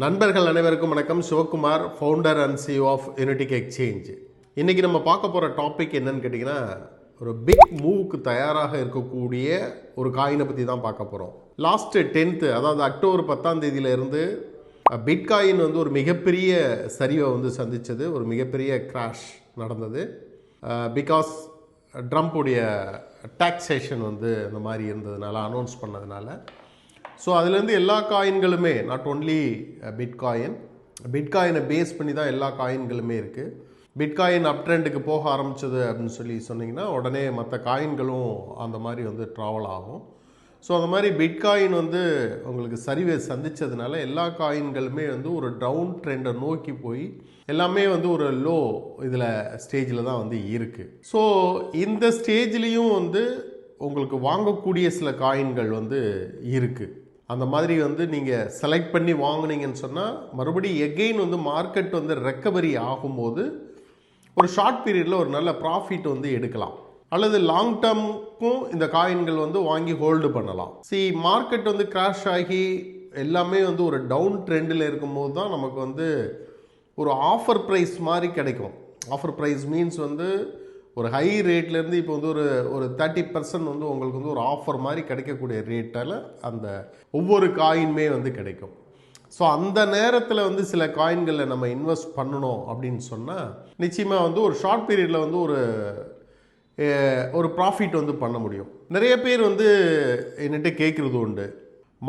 நண்பர்கள் அனைவருக்கும் வணக்கம். Sivakumar, founder and CEO of யூனிட்டிக் எக்ஸ்சேஞ்ச். இன்றைக்கி நம்ம பார்க்க போகிற டாபிக் என்னன்னு கேட்டிங்கன்னா, ஒரு பிக் மூவுக்கு தயாராக இருக்கக்கூடிய ஒரு காயினை பற்றி தான் பார்க்க போகிறோம். லாஸ்ட்டு 10th, அதாவது அக்டோபர் 10ஆம் தேதியிலிருந்து பிட்காயின் வந்து ஒரு மிகப்பெரிய சரிவை வந்து சந்தித்தது. ஒரு மிகப்பெரிய கிராஷ் நடந்தது. பிகாஸ் ட்ரம்ப்புடைய டாக்ஸேஷன் வந்து அந்த மாதிரி இருந்ததுனால, அனௌன்ஸ் பண்ணதுனால. ஸோ அதுலேருந்து எல்லா காயின்களுமே, நாட் ஓன்லி பிட்காயினை பேஸ் பண்ணி தான் எல்லா காயின்களுமே இருக்குது. பிட்காயின் அப் ட்ரெண்டுக்கு போக ஆரம்பித்தது அப்படின்னு சொன்னிங்கன்னா உடனே மற்ற காயின்களும் அந்த மாதிரி வந்து ட்ராவல் ஆகும். ஸோ அந்த மாதிரி பிட்காயின் வந்து உங்களுக்கு சரிவை சந்தித்ததுனால எல்லா காயின்களுமே வந்து ஒரு டவுன் ட்ரெண்டை நோக்கி போய் எல்லாமே வந்து ஒரு லோ இதில் ஸ்டேஜில் தான் வந்து இருக்குது. ஸோ இந்த ஸ்டேஜ்லேயும் வந்து உங்களுக்கு வாங்கக்கூடிய சில காயின்கள் வந்து இருக்குது. அந்த மாதிரி வந்து நீங்கள் செலக்ட் பண்ணி வாங்கினீங்கன்னு சொன்னால் மறுபடியும் எகெயின் வந்து மார்க்கெட் வந்து ரெக்கவரி ஆகும்போது ஒரு ஷார்ட் பீரியடில் ஒரு நல்ல ப்ராஃபிட் வந்து எடுக்கலாம். அல்லது லாங் டேர்முக்கும் இந்த காயின்கள் வந்து வாங்கி ஹோல்டு பண்ணலாம். மார்க்கெட் வந்து கிராஷ் ஆகி எல்லாமே வந்து ஒரு டவுன் ட்ரெண்டில் இருக்கும்போது தான் நமக்கு வந்து ஒரு ஆஃபர் ப்ரைஸ் மாதிரி கிடைக்கும். ஆஃபர் ப்ரைஸ் மீன்ஸ் வந்து ஒரு ஹை ரேட்லேருந்து இப்போ வந்து ஒரு 30% வந்து உங்களுக்கு வந்து ஒரு ஆஃபர் மாதிரி கிடைக்கக்கூடிய ரேட்டால் அந்த ஒவ்வொரு காயின்மே வந்து கிடைக்கும். ஸோ அந்த நேரத்தில் வந்து சில காயின்களில் நம்ம இன்வெஸ்ட் பண்ணணும் அப்படின்னு சொன்னால் நிச்சயமாக வந்து ஒரு ஷார்ட் பீரியடில் வந்து ஒரு ப்ராஃபிட் வந்து பண்ண முடியும். நிறைய பேர் வந்து என்கிட்ட கேட்குறது உண்டு,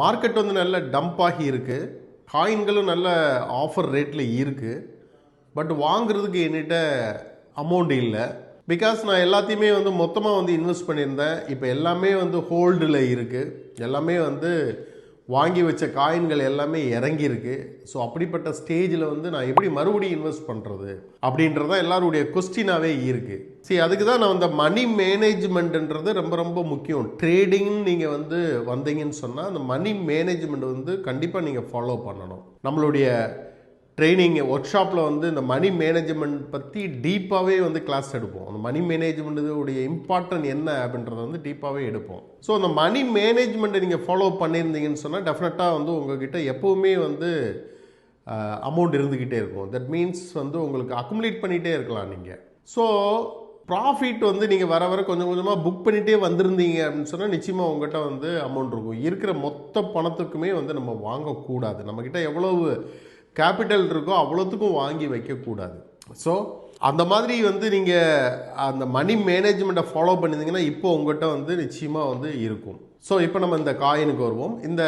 மார்க்கெட் வந்து நல்ல டம்ப் ஆகி இருக்குது, காயின்களும் நல்ல ஆஃபர் ரேட்டில் இருக்குது, பட் வாங்குறதுக்கு என்கிட்ட அமௌண்ட் இல்லை. பிகாஸ் நான் எல்லாத்தையுமே வந்து மொத்தமாக வந்து இன்வெஸ்ட் பண்ணியிருந்தேன். இப்போ எல்லாமே வந்து ஹோல்டில் இருக்குது, எல்லாமே வந்து வாங்கி வச்ச காயின்கள் எல்லாமே இறங்கியிருக்கு. ஸோ அப்படிப்பட்ட ஸ்டேஜில் வந்து நான் எப்படி மறுபடியும் இன்வெஸ்ட் பண்ணுறது அப்படின்றதான் எல்லாருடைய கொஸ்டினாகவே இருக்குது. அதுக்கு தான் நான் இந்த மணி மேனேஜ்மெண்ட்ன்றது ரொம்ப ரொம்ப முக்கியம். ட்ரேடிங் நீங்கள் வந்து வந்தீங்கன்னு சொன்னால் அந்த மணி மேனேஜ்மெண்ட் வந்து கண்டிப்பாக நீங்கள் ஃபாலோ பண்ணணும். நம்மளுடைய ட்ரைனிங் ஒர்க் ஷாப்பில் வந்து இந்த மணி மேனேஜ்மெண்ட் பற்றி டீப்பாகவே வந்து கிளாஸ் எடுப்போம். அந்த மணி மேனேஜ்மெண்ட்டுடைய இம்பார்ட்டன்ட் என்ன அப்படின்றத வந்து டீப்பாகவே எடுப்போம். ஸோ அந்த மணி மேனேஜ்மெண்ட்டை நீங்கள் ஃபாலோ பண்ணியிருந்தீங்கன்னு சொன்னால் டெஃபினட்டாக வந்து உங்கள்கிட்ட எப்போவுமே வந்து அமௌண்ட் இருந்துக்கிட்டே இருக்கும். தட் மீன்ஸ் வந்து உங்களுக்கு அக்குமுலேட் பண்ணிகிட்டே இருக்கலாம் நீங்கள். ஸோ ப்ராஃபிட் வந்து நீங்கள் வர வர கொஞ்சம் கொஞ்சமாக புக் பண்ணிகிட்டே வந்திருந்தீங்க அப்படின்னு சொன்னால் நிச்சயமாக உங்கள்கிட்ட வந்து அமௌண்ட் இருக்கும். இருக்கிற மொத்த பணத்துக்குமே வந்து நம்ம வாங்கக்கூடாது. நம்மக்கிட்ட எவ்வளவு கேபிட்டல் இருக்கோ அவ்வளோத்துக்கும் வாங்கி வைக்கக்கூடாது. ஸோ அந்த மாதிரி வந்து நீங்கள் அந்த மணி மேனேஜ்மெண்ட்டை ஃபாலோ பண்ணியிருந்தீங்கன்னா இப்போ உங்கள்கிட்ட வந்து நிச்சயமாக வந்து இருக்கும். ஸோ இப்போ நம்ம இந்த காயினுக்கு வருவோம். இந்த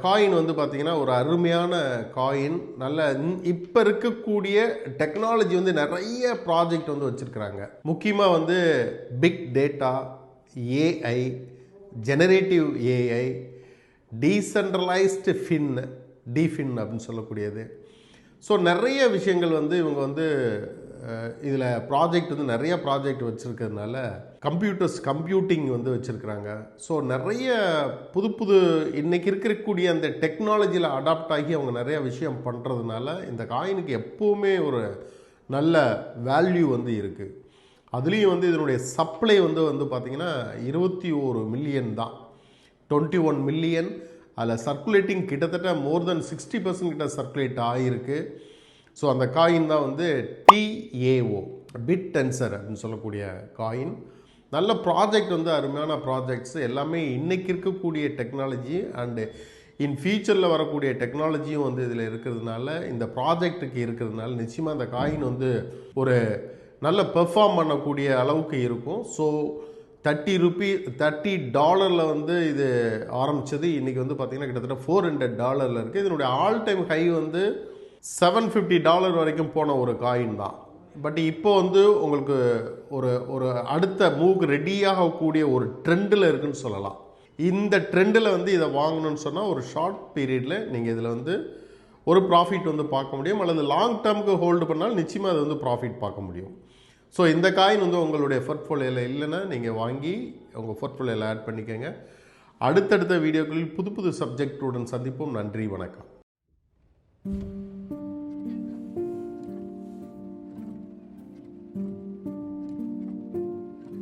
காயின் வந்து பார்த்திங்கன்னா ஒரு அருமையான காயின். நல்ல இப்போ இருக்கக்கூடிய டெக்னாலஜி வந்து நிறைய ப்ராஜெக்ட் வந்து வச்சுருக்குறாங்க. முக்கியமாக வந்து big data, AI, generative AI, decentralized டிஃபின் அப்படின்னு சொல்லக்கூடியது. ஸோ நிறைய விஷயங்கள் வந்து இவங்க வந்து இதில் ப்ராஜெக்ட் வந்து நிறைய ப்ராஜெக்ட் வச்சுருக்கிறதுனால கம்ப்யூட்டிங் வந்து வச்சுருக்குறாங்க. ஸோ நிறைய புது இன்றைக்கி இருக்கக்கூடிய அந்த டெக்னாலஜியில் அடாப்ட் ஆகி அவங்க நிறைய விஷயம் பண்ணுறதுனால இந்த காயினுக்கு எப்போவுமே ஒரு நல்ல வேல்யூ வந்து இருக்குது. அதுலேயும் வந்து இதனுடைய சப்ளை வந்து பார்த்திங்கன்னா 21 மில்லியன் தான், 21 மில்லியன். அதில் சர்க்குலேட்டிங் கிட்டத்தட்ட மோர் தென் 60% கிட்ட சர்க்குலேட் ஆகிருக்கு. ஸோ அந்த காயின் தான் வந்து TAO, பிட் டென்சர் அப்படின்னு சொல்லக்கூடிய காயின். நல்ல ப்ராஜெக்ட் வந்து அருமையான ப்ராஜெக்ட்ஸ் எல்லாமே இன்றைக்கி இருக்கக்கூடிய டெக்னாலஜி அண்டு இன் ஃபியூச்சரில் வரக்கூடிய டெக்னாலஜியும் வந்து இதில் இருக்கிறதுனால, இந்த ப்ராஜெக்டுக்கு இருக்கிறதுனால நிச்சயமாக அந்த காயின் வந்து ஒரு நல்ல பெர்ஃபார்ம் பண்ணக்கூடிய அளவுக்கு இருக்கும். ஸோ $30 வந்து இது ஆரம்பித்தது. இன்றைக்கி வந்து பார்த்திங்கன்னா கிட்டத்தட்ட $400 இருக்குது. இதனுடைய ஆல் டைம் ஹை வந்து $750 வரைக்கும் போன ஒரு காயின் தான். பட் இப்போ வந்து உங்களுக்கு ஒரு அடுத்த மூவுக்கு ரெடியாகக்கூடிய ஒரு ட்ரெண்டில் இருக்குதுன்னு சொல்லலாம். இந்த ட்ரெண்டில் வந்து இதை வாங்கணும்னு சொன்னால் ஒரு ஷார்ட் பீரியடில் நீங்கள் இதில் வந்து ஒரு ப்ராஃபிட் வந்து பார்க்க முடியும். அல்லது லாங் டேர்முக்கு ஹோல்டு பண்ணால் நிச்சயமாக அது வந்து ப்ராஃபிட் பார்க்க முடியும். ஸோ இந்த காயின் வந்து உங்களுடைய போர்ட்ஃபோலியோவில் இல்லைன்னா நீங்கள் வாங்கி உங்கள் போர்ட்ஃபோலியோவில் ஆட் பண்ணிக்கோங்க. அடுத்தடுத்த வீடியோக்களில் புது சப்ஜெக்டுடன் சந்திப்போம். நன்றி, வணக்கம்.